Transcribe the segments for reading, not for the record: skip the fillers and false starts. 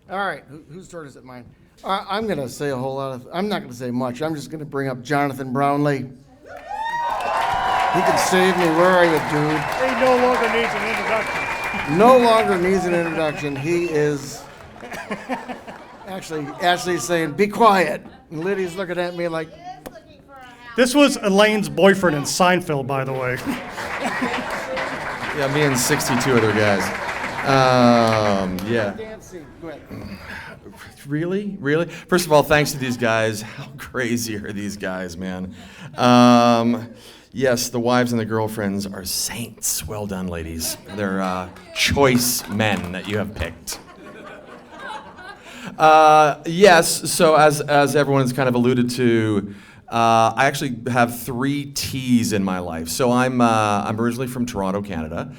All right, whose turn is it? Mine. I'm going to say a whole lot of. I'm not going to say much. I'm just going to bring up Johnathan Brownlee. He can save me. Where are you, dude? He no longer needs an introduction. No longer needs an introduction. He is actually saying, "Be quiet." And Lydia's looking at me like. This was Elaine's boyfriend in Seinfeld, by the way. Yeah, me and 62 other guys. Yeah. Go ahead. Really? Really? First of all, thanks to these guys. How crazy are these guys, man? Yes, the wives and the girlfriends are saints. Well done, ladies. They're choice men that you have picked. Yes, so as everyone has kind of alluded to, I actually have 3 T's in my life. So I'm originally from Toronto, Canada.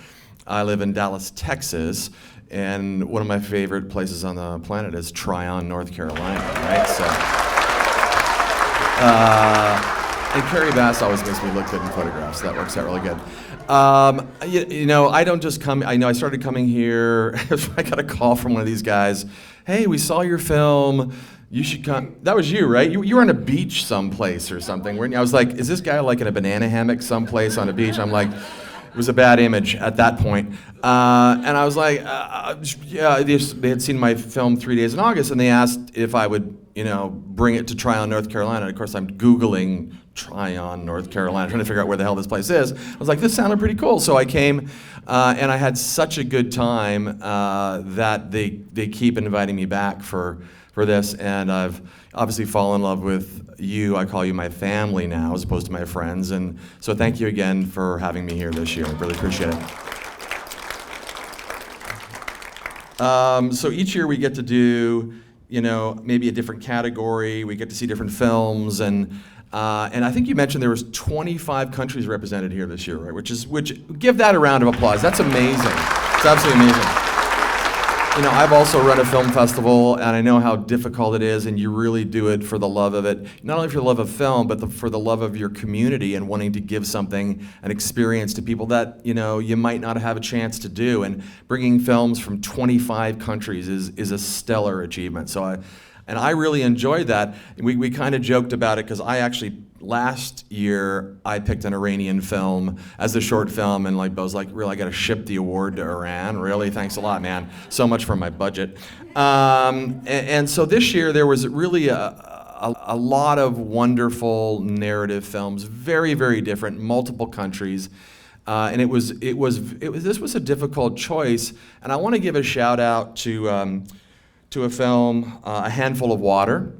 I live in Dallas, Texas, and one of my favorite places on the planet is TRYON, North Carolina, right? So, and Carrie Bass always makes me look good in photographs. That works out really good. You know, I don't just come. I started coming here. I got a call from one of these guys. Hey, we saw your film. You should come. That was you, right? You were on a beach someplace or something, weren't you? I was like, is this guy like in a banana hammock someplace on a beach? I'm like, it was a bad image at that point. And I was like, yeah, they had seen my film 3 Days in August, and they asked if I would, you know, bring it to TRYON, North Carolina. And of course, I'm Googling TRYON, North Carolina, trying to figure out where the hell this place is. I was like, this sounded pretty cool. So I came, and I had such a good time that they keep inviting me back for this, and I've obviously fallen in love with you. I call you my family now as opposed to my friends, and so thank you again for having me here this year. I really appreciate it. So each year we get to do, you know, maybe a different category. We get to see different films, and I think you mentioned there was 25 countries represented here this year, right? Which give that a round of applause. That's amazing. It's absolutely amazing. You know, I've also run a film festival, and I know how difficult it is, and you really do it for the love of it. Not only for the love of film, but for the love of your community and wanting to give something, an experience to people that, you know, you might not have a chance to do. And bringing films from 25 countries is a stellar achievement. So I really enjoyed that. We kind of joked about it because I actually, last year, I picked an Iranian film as the short film, and like, I was like, really, I got to ship the award to Iran? Really? Thanks a lot, man. So much for my budget. And so this year, there was really a lot of wonderful narrative films, very, very different, multiple countries. And this was a difficult choice, and I want to give a shout out to a film, A Handful of Water,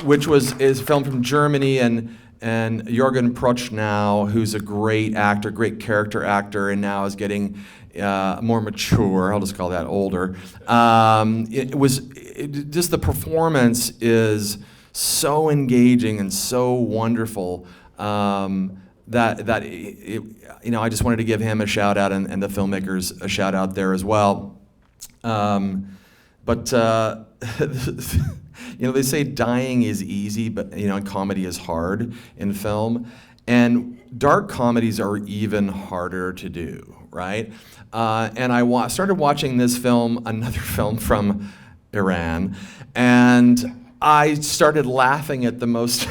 which is a film from Germany, and Jürgen Prochnow, who's a great actor, great character actor, and now is getting more mature. I'll just call that older. Just the performance is so engaging and so wonderful that you know, I just wanted to give him a shout out, and the filmmakers a shout out there as well. But you know, they say dying is easy, but you know, comedy is hard in film, and dark comedies are even harder to do, right? And I started watching this film, another film from Iran, and I started laughing at the most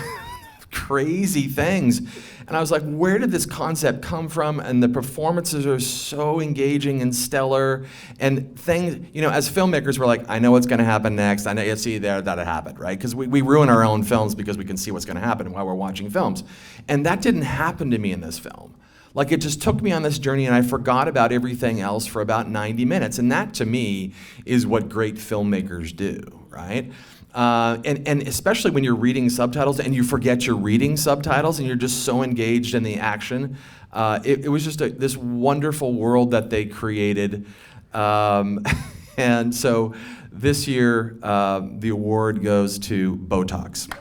crazy things. And I was like, where did this concept come from? And the performances are so engaging and stellar. And things, you know, as filmmakers, we're like, I know what's going to happen next. I know, you see there that it happened, right? Because we ruin our own films because we can see what's going to happen while we're watching films. And that didn't happen to me in this film. Like, it just took me on this journey, and I forgot about everything else for about 90 minutes. And that, to me, is what great filmmakers do, right? And especially when you're reading subtitles and you forget you're reading subtitles and you're just so engaged in the action. It was just this wonderful world that they created. And so this year, the award goes to BOTOX.